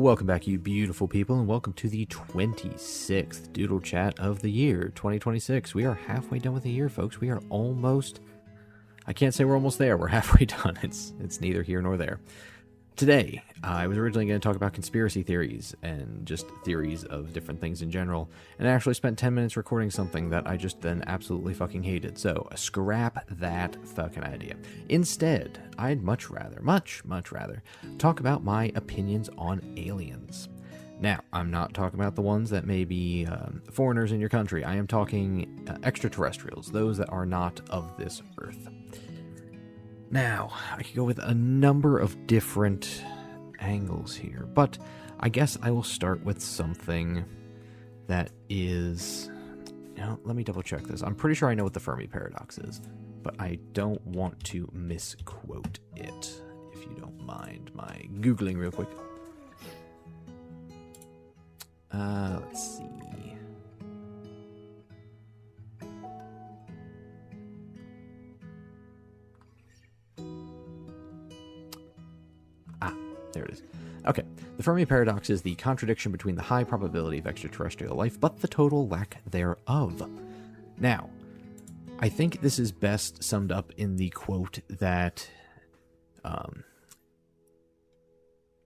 Welcome back, you beautiful people, and welcome to the 26th Doodle Chat of the year, 2026. We are halfway done with the year, folks. We are almost... I can't say we're almost there. We're halfway done. It's neither here nor there. Today, I was originally going to talk about conspiracy theories and just theories of different things in general, and I actually spent 10 minutes recording something that I just then absolutely fucking hated, so scrap that fucking idea. Instead, I'd much rather talk about my opinions on aliens. Now, I'm not talking about the ones that may be foreigners in your country. I am talking extraterrestrials, those that are not of this earth. Now, I could go with a number of different angles here, but I guess I will start with something that is... let me double check this. I'm pretty sure I know what the Fermi paradox is, but I don't want to misquote it, if you don't mind my Googling real quick. Let's see. There it is. Okay, the Fermi paradox is the contradiction between the high probability of extraterrestrial life, but the total lack thereof. Now, I think this is best summed up in the quote that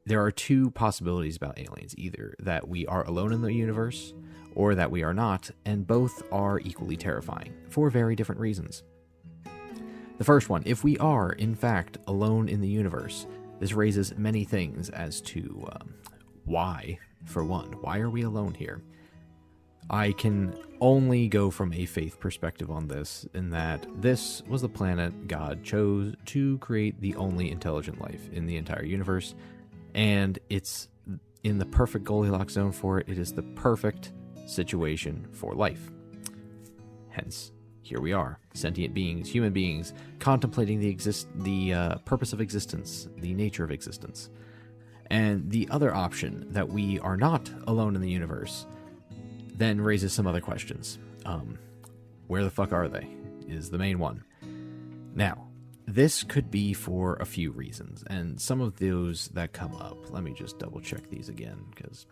there are two possibilities about aliens, either that we are alone in the universe or that we are not, and both are equally terrifying for very different reasons. The first one, if we are, in fact, alone in the universe, this raises many things as to why, for one. Why are we alone here? I can only go from a faith perspective on this, in that this was the planet God chose to create the only intelligent life in the entire universe, and it's in the perfect Goldilocks zone for it. It is the perfect situation for life. Hence, here we are, sentient beings, human beings, contemplating the purpose of existence, the nature of existence. And the other option, that we are not alone in the universe, then raises some other questions. Where the fuck are they? Is the main one. Now, this could be for a few reasons, and some of those that come up, let me just double check these again, because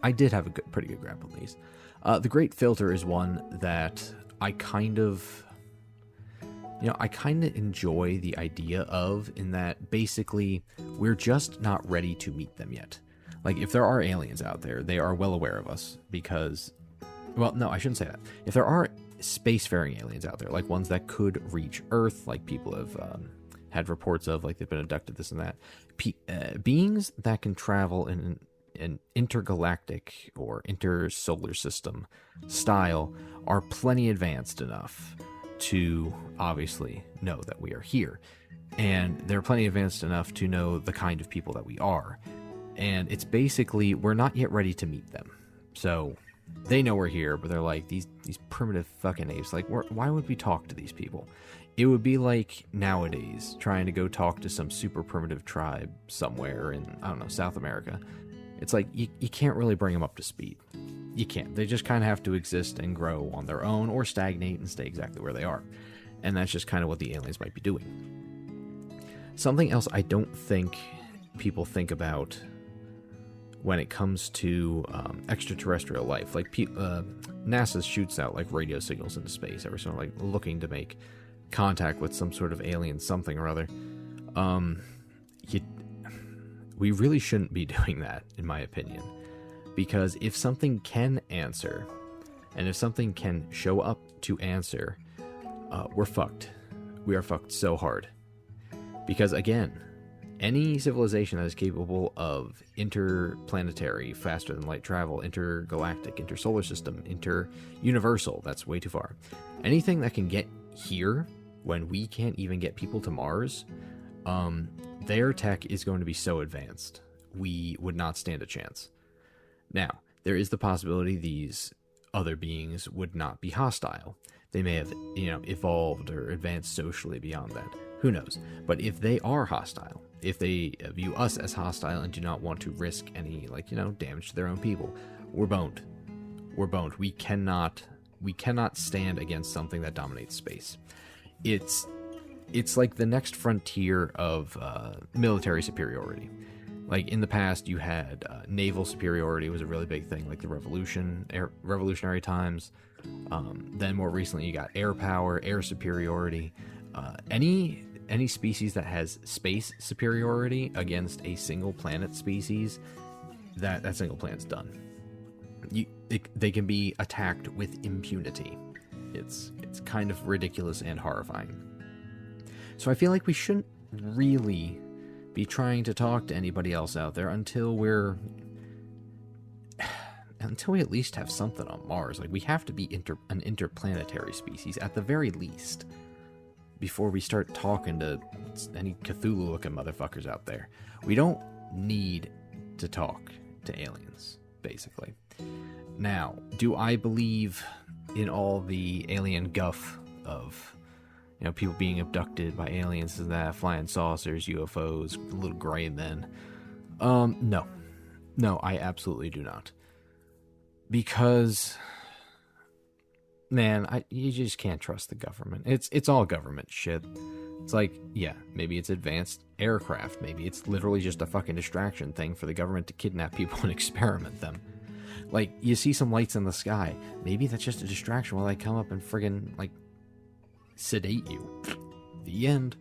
I did have a pretty good grab on these. The Great Filter is one that I kind of enjoy the idea of, in that basically we're just not ready to meet them yet. Like, if there are aliens out there, they are well aware of us because, well, no, I shouldn't say that. If there are spacefaring aliens out there, like ones that could reach Earth, like people have had reports of, like they've been abducted, this and that, beings that can travel in an intergalactic or intersolar system style are plenty advanced enough to obviously know that we are here. And they're plenty advanced enough to know the kind of people that we are. And it's basically, we're not yet ready to meet them. So they know we're here, but they're like, these primitive fucking apes, like, why would we talk to these people? It would be like nowadays trying to go talk to some super primitive tribe somewhere in, I don't know, South America. It's like, you can't really bring them up to speed. You can't. They just kind of have to exist and grow on their own, or stagnate and stay exactly where they are. And that's just kind of what the aliens might be doing. Something else I don't think people think about when it comes to extraterrestrial life, like NASA shoots out like radio signals into space every so often, like looking to make contact with some sort of alien something or other. We really shouldn't be doing that, in my opinion, because if something can answer, and if something can show up to answer, we're fucked. We are fucked so hard. Because again, any civilization that is capable of interplanetary, faster than light travel, intergalactic, intersolar system, inter-universal, that's way too far. Anything that can get here when we can't even get people to Mars, their tech is going to be so advanced, we would not stand a chance. Now, there is the possibility these other beings would not be hostile. They may have, evolved or advanced socially beyond that. Who knows? But if they are hostile, if they view us as hostile and do not want to risk any, damage to their own people, we're boned. We're boned. We cannot stand against something that dominates space. It's like the next frontier of military superiority. Like, in the past, you had naval superiority was a really big thing, like the revolutionary times. Then more recently, you got air power, air superiority. Any species that has space superiority against a single planet species, that single planet's done. They can be attacked with impunity. It's kind of ridiculous and horrifying. So I feel like we shouldn't really be trying to talk to anybody else out there until we at least have something on Mars. Like, we have to be an interplanetary species at the very least before we start talking to any Cthulhu-looking motherfuckers out there. We don't need to talk to aliens, basically. Now, do I believe in all the alien guff of, people being abducted by aliens and that, flying saucers, UFOs, little gray men? No. No, I absolutely do not. Because, man, you just can't trust the government. It's all government shit. It's like, yeah, maybe it's advanced aircraft. Maybe it's literally just a fucking distraction thing for the government to kidnap people and experiment them. Like, you see some lights in the sky. Maybe that's just a distraction while they come up and friggin', like, sedate you. The end.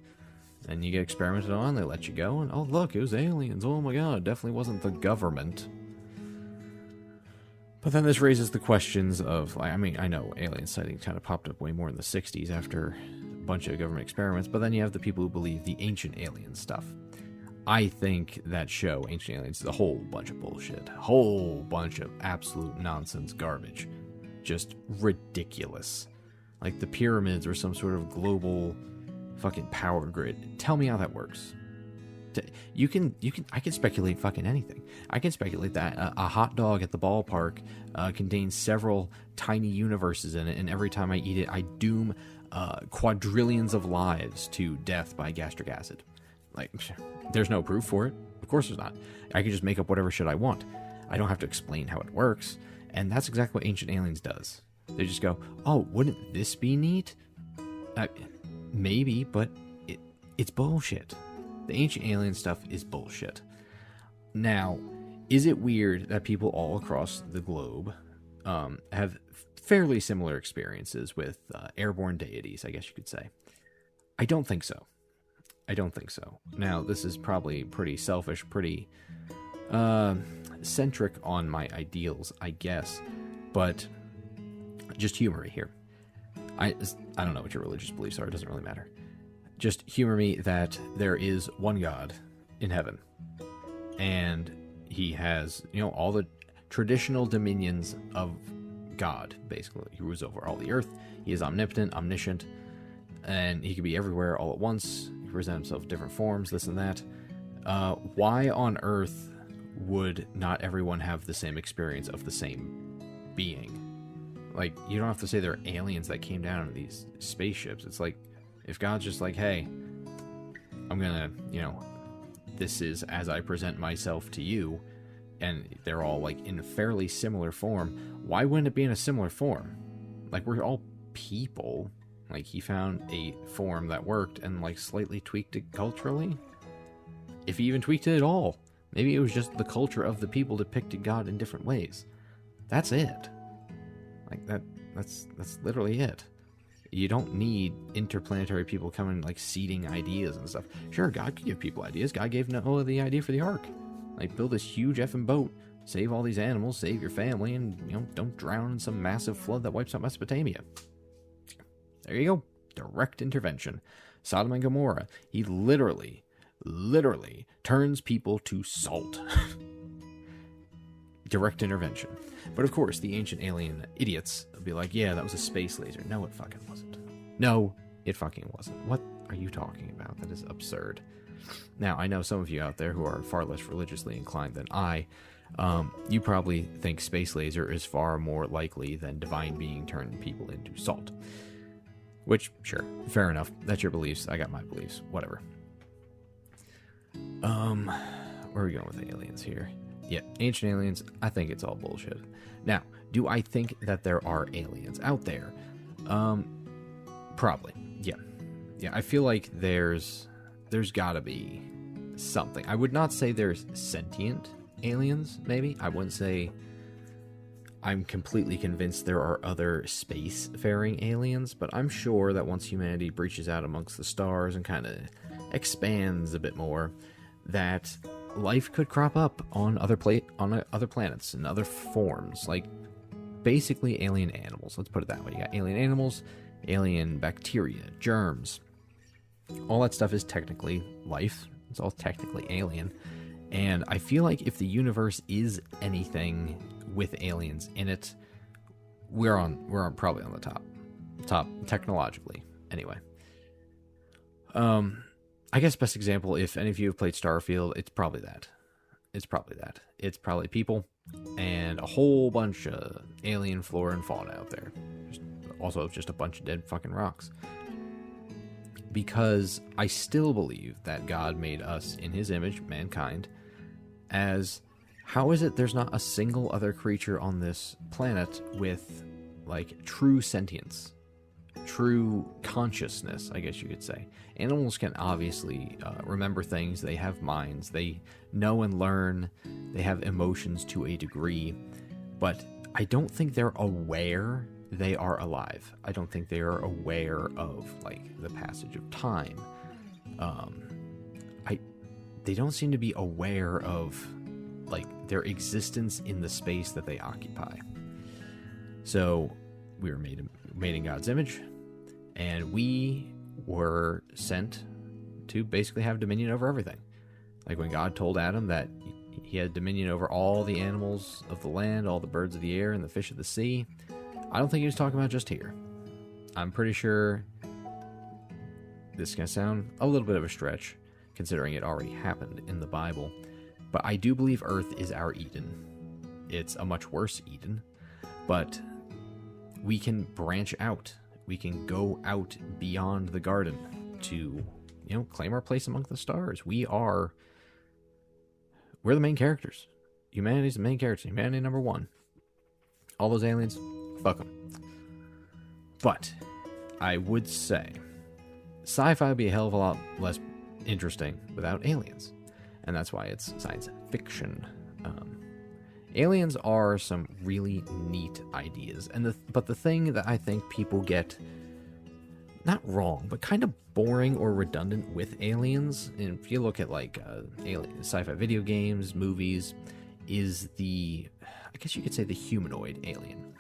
And you get experimented on, they let you go, and oh, look, it was aliens. Oh my god, definitely wasn't the government. But then this raises the questions of, I know alien sightings kind of popped up way more in the 60s after a bunch of government experiments, but then you have the people who believe the ancient alien stuff. I think that show, Ancient Aliens, is a whole bunch of bullshit. Whole bunch of absolute nonsense garbage. Just ridiculous. Like the pyramids or some sort of global fucking power grid. Tell me how that works. I can speculate fucking anything. I can speculate that a hot dog at the ballpark contains several tiny universes in it, and every time I eat it, I doom quadrillions of lives to death by gastric acid. Like, there's no proof for it. Of course there's not. I can just make up whatever shit I want. I don't have to explain how it works. And that's exactly what Ancient Aliens does. They just go, oh, wouldn't this be neat? Maybe, but it's bullshit. The Ancient Alien stuff is bullshit. Now, is it weird that people all across the globe have fairly similar experiences with airborne deities, I guess you could say? I don't think so. Now, this is probably pretty selfish, pretty centric on my ideals, I guess, but just humor me here. I don't know what your religious beliefs are, it doesn't really matter. Just humor me that there is one God in heaven, and he has, all the traditional dominions of God, basically. He rules over all the earth, he is omnipotent, omniscient, and he can be everywhere all at once. He presents himself in different forms, this and that. Why on earth would not everyone have the same experience of the same being? Like, you don't have to say there are aliens that came down in these spaceships. It's like, if God's just like, hey, I'm gonna, this is as I present myself to you, and they're all, like, in fairly similar form, why wouldn't it be in a similar form? Like, we're all people. Like, he found a form that worked and, like, slightly tweaked it culturally? If he even tweaked it at all. Maybe it was just the culture of the people depicted God in different ways. That's it. Like, that's literally it. You don't need interplanetary people coming, like, seeding ideas and stuff. Sure, God could give people ideas. God gave Noah the idea for the ark. Like, build this huge effing boat, save all these animals, save your family, and, don't drown in some massive flood that wipes out Mesopotamia. There you go. Direct intervention. Sodom and Gomorrah. He literally turns people to salt. Direct intervention. But of course, the ancient alien idiots will be like, yeah, that was a space laser. No, it fucking wasn't. No, it fucking wasn't. What are you talking about? That is absurd. Now, I know some of you out there who are far less religiously inclined than I, you probably think space laser is far more likely than divine being turning people into salt. Which, sure, fair enough. That's your beliefs. I got my beliefs. Whatever. Where are we going with aliens here? Yeah, ancient aliens, I think it's all bullshit. Now, do I think that there are aliens out there? Probably. Yeah. Yeah, I feel like there's gotta be something. I would not say there's sentient aliens, maybe. I wouldn't say I'm completely convinced there are other spacefaring aliens, but I'm sure that once humanity breaches out amongst the stars and kind of expands a bit more, that life could crop up on other planets in other forms, like basically alien animals. Let's put it that way. You got alien animals, alien bacteria, germs. All that stuff is technically life. It's all technically alien. And I feel like if the universe is anything with aliens in it, we're probably on the top technologically. Anyway, I guess best example, if any of you have played Starfield, it's probably that. It's probably people and a whole bunch of alien flora and fauna out there. Also, just a bunch of dead fucking rocks. Because I still believe that God made us in his image, mankind, as how is it there's not a single other creature on this planet with, like, true sentience, true consciousness, I guess you could say. Animals can obviously remember things, they have minds, they know and learn, they have emotions to a degree, but I don't think they're aware they are alive. I don't think they are aware of, like, the passage of time. They don't seem to be aware of, like, their existence in the space that they occupy. So we were made in God's image, and we were sent to basically have dominion over everything. Like when God told Adam that he had dominion over all the animals of the land, all the birds of the air, and the fish of the sea, I don't think he was talking about just here. I'm pretty sure this is going to sound a little bit of a stretch, considering it already happened in the Bible, but I do believe Earth is our Eden. It's a much worse Eden, but we can branch out. We can go out beyond the garden to, claim our place among the stars. We're the main characters. Humanity's the main character. Humanity number one. All those aliens, fuck them. But I would say sci-fi would be a hell of a lot less interesting without aliens. And that's why it's science fiction. Aliens are some really neat ideas. But the thing that I think people get, not wrong, but kind of boring or redundant with aliens, and if you look at like sci-fi video games, movies, is I guess you could say the humanoid alien.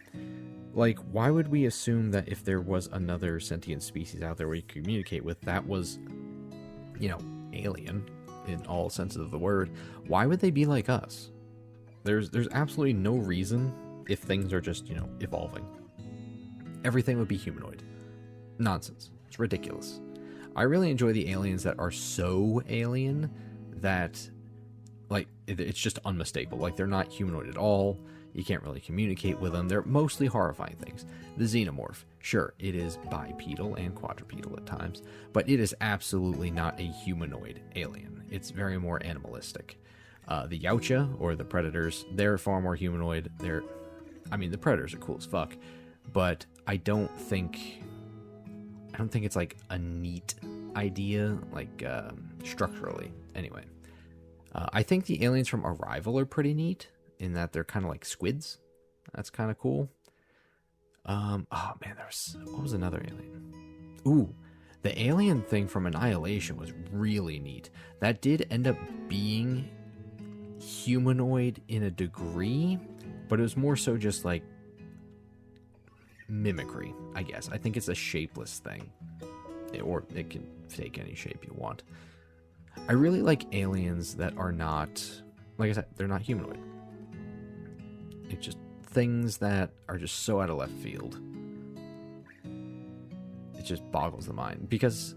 Like, why would we assume that if there was another sentient species out there we could communicate with that was, alien in all senses of the word? Why would they be like us? There's absolutely no reason if things are just, evolving. Everything would be humanoid. Nonsense. It's ridiculous. I really enjoy the aliens that are so alien that, like, it's just unmistakable. Like, they're not humanoid at all. You can't really communicate with them. They're mostly horrifying things. The xenomorph, sure, it is bipedal and quadrupedal at times, but it is absolutely not a humanoid alien. It's very more animalistic. The Yautja, or the Predators, they're far more humanoid. The Predators are cool as fuck, but I don't think it's like a neat idea, like structurally. Anyway, I think the aliens from Arrival are pretty neat in that they're kind of like squids. That's kind of cool. What was another alien? Ooh, the alien thing from Annihilation was really neat. That did end up being humanoid in a degree, but it was more so just like mimicry, I guess. I think it's a shapeless thing, or it can take any shape you want. I really like aliens that are not, like I said, they're not humanoid. It's just things that are just so out of left field. It just boggles the mind, because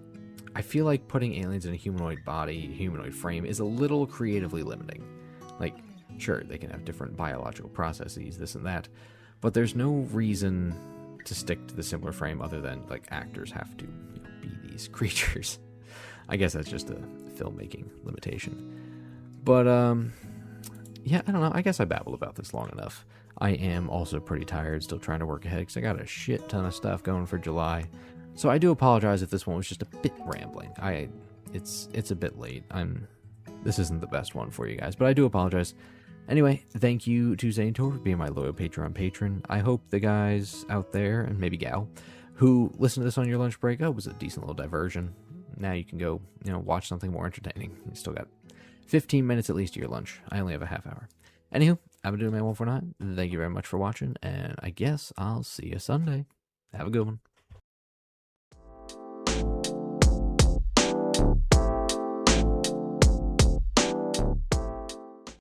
I feel like putting aliens in a humanoid body, humanoid frame, is a little creatively limiting. Like, sure, they can have different biological processes, this and that, but there's no reason to stick to the similar frame other than, like, actors have to be these creatures. I guess that's just a filmmaking limitation. But, yeah, I don't know. I guess I babbled about this long enough. I am also pretty tired, still trying to work ahead, because I got a shit ton of stuff going for July. So I do apologize if this one was just a bit rambling. It's a bit late. I'm this isn't the best one for you guys, but I do apologize. Anyway, thank you to Zanetor for being my loyal Patreon patron. I hope the guys out there, and maybe gal, who listen to this on your lunch break, was a decent little diversion. Now you can go, watch something more entertaining. You still got 15 minutes at least to your lunch. I only have a half hour. Anywho, I've been doing my 149. Thank you very much for watching, and I guess I'll see you Sunday. Have a good one.